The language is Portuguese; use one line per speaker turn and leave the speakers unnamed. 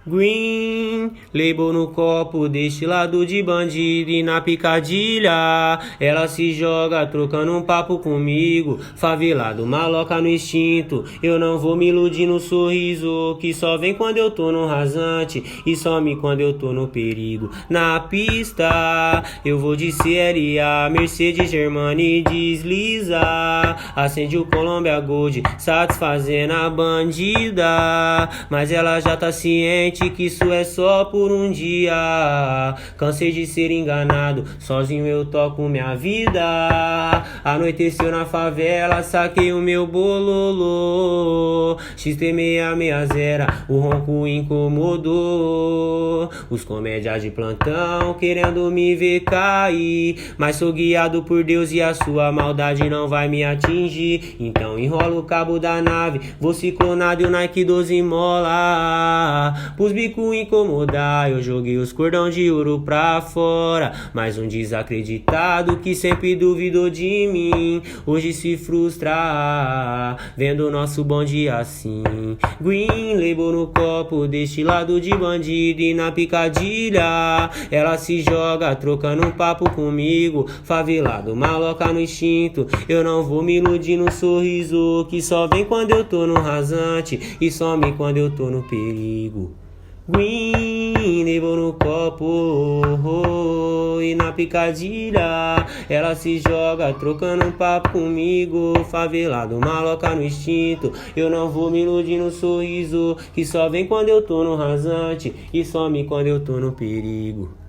Green, label no copo, destilado de bandido e na picadilha. Ela se joga trocando um papo comigo, favelado, maloca no instinto. Eu não vou me iludir no sorriso, que só vem quando eu tô no rasante e some quando eu tô no perigo. Na pista, eu vou de CLA, Mercedes Germani desliza. Acende o Columbia Gold, satisfazendo a bandida, mas ela já tá ciente que isso é só por um dia. Cansei de ser enganado, sozinho eu toco minha vida. Anoiteceu na favela, saquei o meu bololô. XT660, o ronco incomodou os comédias de plantão querendo me ver cair, mas sou guiado por Deus e a sua maldade não vai me atingir. Então enrola o cabo da nave, vou ciclonado e o Nike 12 mola. Pros bico incomodar, eu joguei os cordão de ouro pra fora. Mais um desacreditado que sempre duvidou de mim, hoje se frustra vendo o nosso bonde assim. Green, label no copo, destilado de bandido e na picadilha. Ela se joga trocando um papo comigo, favelado, maloca no instinto. Eu não vou me iludir no sorriso, que só vem quando eu tô no rasante e some quando eu tô no perigo. Green, label no copo e na picadilha. Ela se joga trocando um papo comigo, favelado, maloca no instinto. Eu não vou me iludir no sorriso, que só vem quando eu tô no rasante e some quando eu tô no perigo.